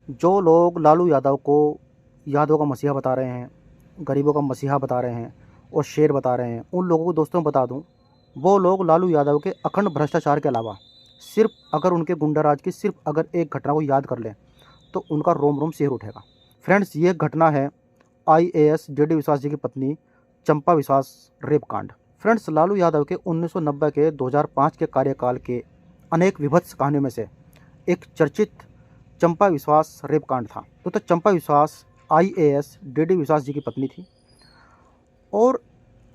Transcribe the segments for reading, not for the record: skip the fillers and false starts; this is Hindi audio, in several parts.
जो लोग लालू यादव को यादव का मसीहा बता रहे हैं, गरीबों का मसीहा बता रहे हैं और शेर बता रहे हैं, उन लोगों को दोस्तों बता दूं, वो लोग लालू यादव के अखंड भ्रष्टाचार के अलावा सिर्फ अगर उनके गुंडाराज की सिर्फ अगर एक घटना को याद कर लें तो उनका रोम रोम सिहर उठेगा। फ्रेंड्स, ये घटना है आईएएस डीडी विश्वास जी की पत्नी चंपा विश्वास रेप कांड। फ्रेंड्स, लालू यादव के 1990 के 2005 के कार्यकाल के अनेक विभत्स कहानियों में से एक चर्चित चंपा विश्वास रेप कांड था। तो चंपा विश्वास आईएएस डीडी विश्वास जी की पत्नी थी और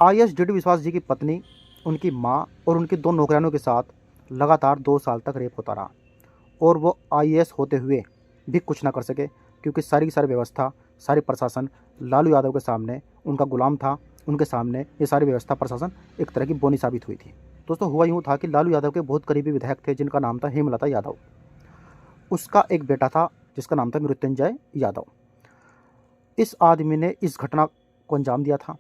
आईएएस डीडी विश्वास जी की पत्नी, उनकी माँ और उनकी दो नौकरानियों के साथ लगातार 2 साल तक रेप होता रहा और वो आईएएस होते हुए भी कुछ ना कर सके, क्योंकि सारी की सारी व्यवस्था, सारी प्रशासन लालू यादव के सामने उनका गुलाम था। उनके सामने ये सारी व्यवस्था प्रशासन एक तरह की बोनी साबित हुई थी। दोस्तों, हुआ यूँ था कि लालू यादव के बहुत करीबी विधायक थे जिनका नाम था हेमलता यादव। उसका एक बेटा था जिसका नाम था मृत्युंजय यादव। इस आदमी ने इस घटना को अंजाम दिया था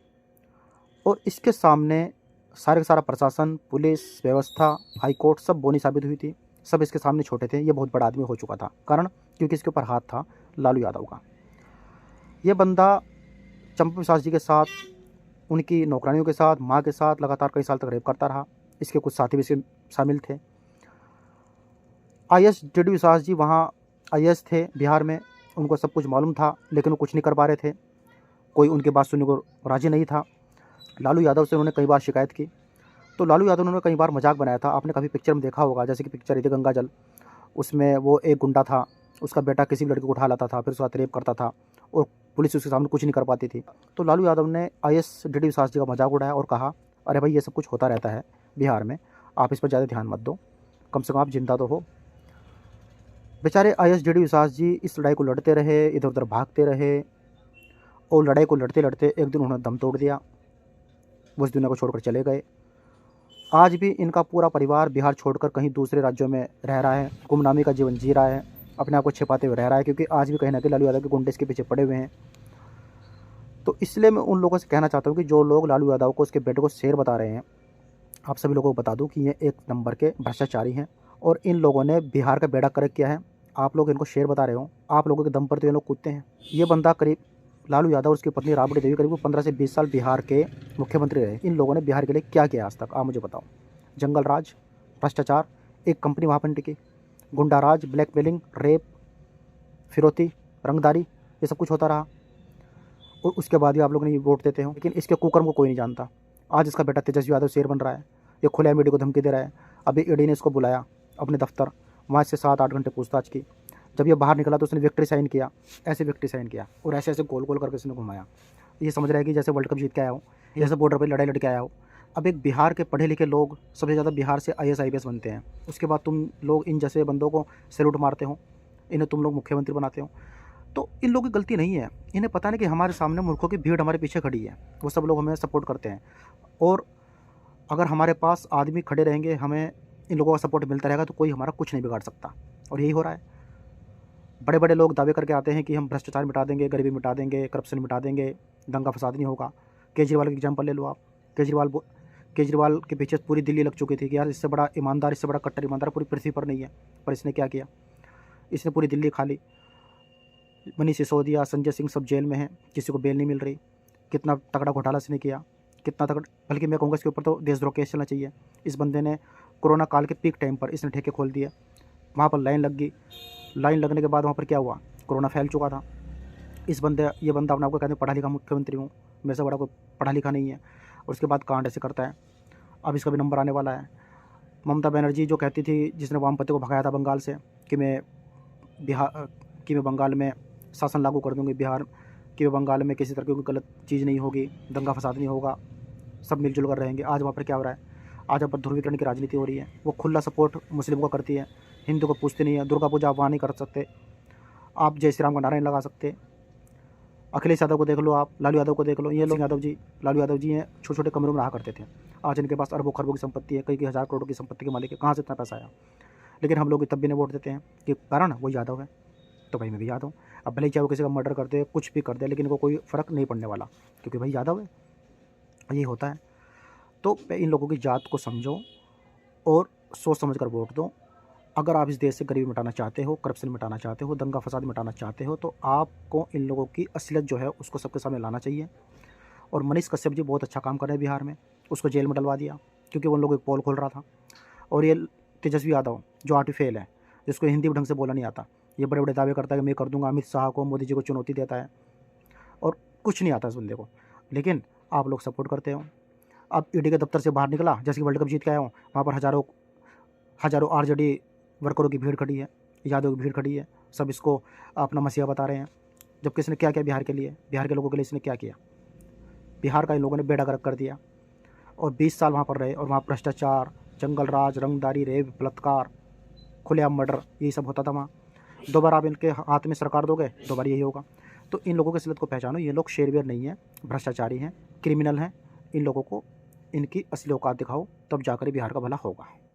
और इसके सामने सारे का सारा प्रशासन, पुलिस व्यवस्था, हाईकोर्ट सब बोनी साबित हुई थी। सब इसके सामने छोटे थे। ये बहुत बड़ा आदमी हो चुका था, कारण क्योंकि इसके ऊपर हाथ था लालू यादव का। ये बंदा चंपा विश्वास जी के साथ, उनकी नौकरानियों के साथ, माँ के साथ लगातार कई साल तक रेप करता रहा। इसके कुछ साथी भी इसके शामिल थे। आईएएस डीडी विश्वास जी वहाँ आईएएस थे बिहार में, उनको सब कुछ मालूम था, लेकिन वो कुछ नहीं कर पा रहे थे। कोई उनकी बात सुनने को राजी नहीं था। लालू यादव से उन्होंने कई बार शिकायत की, तो लालू यादव ने कई बार मजाक बनाया था। आपने कभी पिक्चर में देखा होगा, जैसे कि पिक्चर थी गंगा जल, उसमें वो एक गुंडा था, उसका बेटा किसी भी लड़के को उठा लाता था, फिर उसका रेप करता था और पुलिस उसके सामने कुछ नहीं कर पाती थी। तो लालू यादव ने आईएएस डीडी विश्वास जी का मजाक उड़ाया और कहा, अरे भाई, ये सब कुछ होता रहता है बिहार में, आप इस पर ज़्यादा ध्यान मत दो, कम से कम आप जिंदा तो हो। बेचारे आईएएस डीडी विश्वास जी इस लड़ाई को लड़ते रहे, इधर उधर भागते रहे और लड़ाई को लड़ते लड़ते एक दिन उन्होंने दम तोड़ दिया। वो इस दुनिया को छोड़कर चले गए। आज भी इनका पूरा परिवार बिहार छोड़कर कहीं दूसरे राज्यों में रह रहा है, गुमनामी का जीवन जी रहा है, अपने आप को छिपाते हुए रह रहा है, क्योंकि आज भी कहीं ना कहीं लालू यादव के गुंडे इसके पीछे पड़े हुए हैं। तो इसलिए मैं उन लोगों से कहना चाहता हूँ कि जो लोग लालू यादव को, उसके बेटे को शेर बता रहे हैं, आप सभी लोगों को बता दूँ कि ये एक नंबर के भ्रष्टाचारी हैं और इन लोगों ने बिहार का बेड़ा गर्क किया है। आप लोग इनको शेर बता रहे हो, आप लोगों के दम पर तो ये लोग कूदते हैं। ये बंदा करीब, लालू यादव और उसकी पत्नी राबड़ी देवी, करीब 15 से 20 साल बिहार के मुख्यमंत्री रहे। इन लोगों ने बिहार के लिए क्या किया आज तक, आप मुझे बताओ। जंगल राज, भ्रष्टाचार, एक कंपनी वहाँ पर टिकी, गुंडा राज, ब्लैकमेलिंग, रेप, फिरौती, रंगदारी, ये सब कुछ होता रहा और उसके बाद भी आप लोग ने ये वोट देते हो। लेकिन इसके कुकर्म को कोई नहीं जानता। आज इसका बेटा तेजस्वी यादव शेर बन रहा है, ये खुले मीडिया को धमकी दे रहा है। अभी ईडी ने इसको बुलाया अपने दफ्तर, वहाँ से 7-8 घंटे पूछताछ की। जब ये बाहर निकला तो उसने विक्ट्री साइन किया, ऐसे विक्ट्री साइन किया और ऐसे ऐसे गोल गोल करके उसने घुमाया। ये समझ रहा है कि जैसे वर्ल्ड कप जीत के आया हो, जैसे बॉर्डर पर लड़ाई लड़के आया हो। अब एक बिहार के पढ़े लिखे लोग सबसे ज़्यादा बिहार से आईएएस आईपीएस बनते हैं, उसके बाद तुम लोग इन जैसे बंदों को सैल्यूट मारते हो, इन्हें तुम लोग मुख्यमंत्री बनाते हो। तो इन लोगों की गलती नहीं है, इन्हें पता नहीं कि हमारे सामने मूर्खों की भीड़ हमारे पीछे खड़ी है, वो सब लोग हमें सपोर्ट करते हैं। और अगर हमारे पास आदमी खड़े रहेंगे, हमें इन लोगों का सपोर्ट मिलता रहेगा, तो कोई हमारा कुछ नहीं बिगाड़ सकता। और यही हो रहा है। बड़े बड़े लोग दावे करके आते हैं कि हम भ्रष्टाचार मिटा देंगे, गरीबी मिटा देंगे, करप्शन मिटा देंगे, दंगा फसाद नहीं होगा। केजरीवाल का एग्जाम्पल ले लो आप। केजरीवाल के पीछे पूरी दिल्ली लग चुकी थी कि यार इससे बड़ा ईमानदार, इससे बड़ा कट्टर ईमानदार पूरी पृथ्वी पर नहीं है। पर इसने क्या किया, इसने पूरी दिल्ली खा ली। मनीष सिसोदिया, संजय सिंह सब जेल में हैं, किसी को बेल नहीं मिल रही। कितना तगड़ा घोटाला इसने किया, कितना तगड़ा, बल्कि मैं कहूँगा इसके ऊपर तो देशद्रोह केस चलना चाहिए। इस बंदे ने कोरोना काल के पीक टाइम पर इसने ठेके खोल दिए, वहाँ पर लाइन लग गई। लाइन लगने के बाद वहाँ पर क्या हुआ, कोरोना फैल चुका था। ये बंदा अपने आपको कहते हैं पढ़ा लिखा मुख्यमंत्री हूँ, मेरे से बड़ा कोई पढ़ा लिखा नहीं है, और उसके बाद कांड ऐसे करता है। अब इसका भी नंबर आने वाला है। ममता बनर्जी जो कहती थी, जिसने वामपंथी को भगाया था बंगाल से, कि मैं बंगाल में शासन लागू कर दूंगी, बिहार कि बंगाल में किसी तरह की कोई गलत चीज़ नहीं होगी, दंगा फसाद नहीं होगा, सब मिलजुल कर रहेंगे। आज वहाँ पर क्या हो रहा है, आज वहाँ पर ध्रुवीकरण की राजनीति हो रही है। वो खुला सपोर्ट मुस्लिम को करती है, हिंदू को पूछती नहीं है। दुर्गा पूजा आप वहाँ नहीं कर सकते, आप जय श्री राम का नारा नहीं लगा सकते। अखिलेश यादव को देख लो, आप लालू यादव को देख लो, ये लोग लालू यादव जी हैं, छोटे छोटे कमरों में रहा करते थे। आज इनके पास अरबों खरबों की संपत्ति है, कई हज़ार करोड़ की संपत्ति के मालिक है। कहाँ से इतना पैसा आया? लेकिन हम लोग तब भी नहीं वोट देते हैं कि कारण वो यादव है, तो भाई मैं भी यादव। अब भले ही चाहे वो किसी का मर्डर कर दे, कुछ भी कर दे, लेकिन इनको कोई फ़र्क नहीं पड़ने वाला, क्योंकि भाई यादव है। यही होता है। तो इन लोगों की जात को समझो और सोच समझ कर वोट दो। अगर आप इस देश से गरीबी मिटाना चाहते हो, करप्शन मिटाना चाहते हो, दंगा फसाद मिटाना चाहते हो, तो आपको इन लोगों की असलियत जो है उसको सबके सामने लाना चाहिए। और मनीष कश्यप जी बहुत अच्छा काम कर रहे हैं बिहार में, उसको जेल में डलवा दिया क्योंकि वो लोग एक पोल खोल रहा था। और ये तेजस्वी यादव जो आर्टिफेल है, जिसको हिंदी ढंग से बोलना नहीं आता, ये बड़े बड़े दावे करता है कि मैं कर दूंगा, अमित शाह को, मोदी जी को चुनौती देता है, और कुछ नहीं आता इस बंदे को, लेकिन आप लोग सपोर्ट करते हो। अब ईडी के दफ्तर से बाहर निकला, जैसे कि वर्ल्ड कप जीत के आया हूँ, वहाँ पर हज़ारों हज़ारों आरजेडी वर्करों की भीड़ खड़ी है, यादव की भीड़ खड़ी है, सब इसको अपना मसीहा बता रहे हैं। जबकि इसने क्या किया बिहार के लिए, बिहार के लोगों के लिए इसने क्या किया? बिहार का इन लोगों ने बेड़ा गर्क कर दिया। और 20 साल वहाँ पर रहे, और वहाँ भ्रष्टाचार, जंगल राज, रंगदारी, रेप, बलात्कार, खुलेआम मर्डर, यही सब होता था वहाँ। दोबारा आप इनके हाथ में सरकार दोगे, दोबारा यही होगा। तो इन लोगों की असलियत को पहचानो, ये लोग शेरवेर नहीं है, भ्रष्टाचारी हैं, क्रिमिनल हैं। इन लोगों को इनकी असली औकात दिखाओ, तब जाकर बिहार का भला होगा।